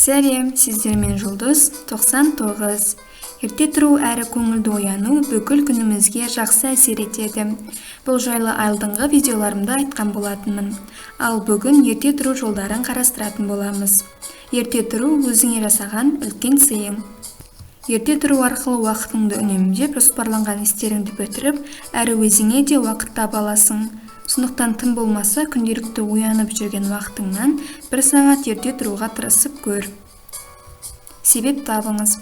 Сәлем, сіздермен жұлдыз 99. Ерте тұру әрі көңілді ояну бүкіл күнімізге жақсы әсер етеді. Бұл жайлы алдыңғы видеоларымда айтқан болатынмын. Ал бүгін ерте тұру жолдарын қарастыратын боламыз. Ерте тұру өзіңе жасаған үлкен сыйың. Ерте тұру арқылы уақытыңды үнемдеп, жоспарланған істеріңді бітіріп, әрі өзіңе де уақыт таба аласың. Сондықтан тым болмаса күнделікті оянып жүрген уақытыңнан 1 сағат ерте тұруға тырысып көр. Себеп табыңыз.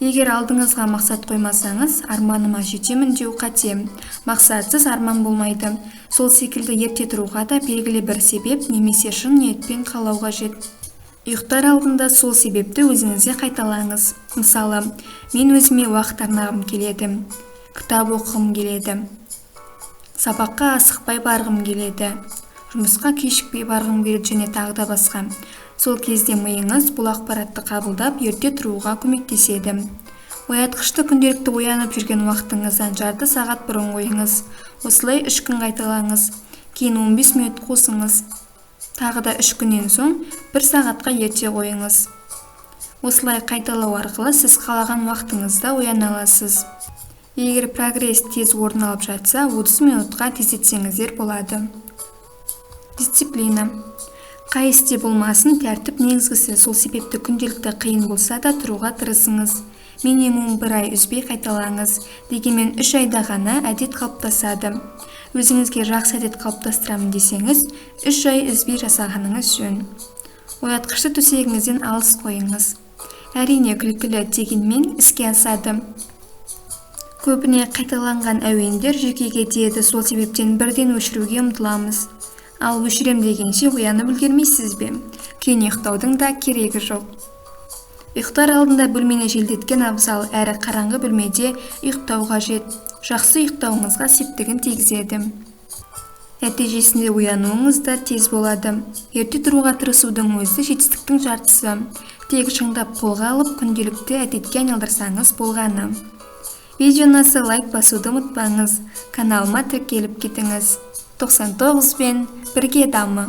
Егер алдыңызға мақсат қоймасаңыз, арманыма жетемін деу қате. Мақсатсыз арман болмайды. Сол секілді ерте тұруға да белгілі бір себеп немесе шын ниетпен қалау қажет. Ұйықтар алдында сол себепті өзіңізге қайталаңыз. Мысалы, мен өзіме уақыт арнағым келеді, кітап оқығым келеді, сабаққа асықпай барғым келеді, жұмысқа кешікпей барғым келеді және тағы да басқа. Сол кезде миыңыз бұл ақпаратты қабылдап ерте тұруға көмектеседі. Оятқышты күнделікті оянып жүрген уақытыңыздан жарты сағат бұрын қойыңыз. Осылай 3 күн қайталаңыз. Кейін 15 минут қосыңыз. Тағы да 3 күннен соң 1 сағатқа ерте қойыңыз. Осылай қайталау арқылы сіз қалаған уақытыңызда ояна аласыз. Егер прогресс тез орын алып жатса, 30 минутқа тездетсеңіздер болады. Дисциплина. Қай істе болмасын, тәртіп негізгісі. Сол себепті күнделікті қиын болса да тұруға тырысыңыз. Минимум 1 ай үзбей қайталаңыз. Дегенмен 3 айда ғана әдет қалыптасады. Өзіңізге жақсы әдет қалыптастырамын десеңіз, 3 ай үзбей жасағаныңыз жөн. Оятқышты төсегіңізден алыс қойыңыз. Әрине күлкілі, дегенмен іске асады. Көбіне қайталанған әуендер жүйкеге тиеді, сол себептен бірден өшіруге ұмтыламыз. Ал өшірем дегенше оянып үлгермейсіз бе? Кейін ұйықтаудың да керегі жоқ. Ұйықтар алдында бөлмені желдеткен абзал, әрі қараңғы бөлмеде ұйықтау қажет. Жақсы ұйықтауыңызға септігін тигізеді. Нәтижесінде оянуыңыз да тез болады. Ерте тұруға тырысудың өзі жетістіктің жартысы. Тек шыңдап қолға алып, күнделікті әдетке айналдырсаңыз болғаны. Видеоны лайк басуды ұмытпаңыз. Каналыма тіркеліп кетіңіз. 99 бен бірге дамы.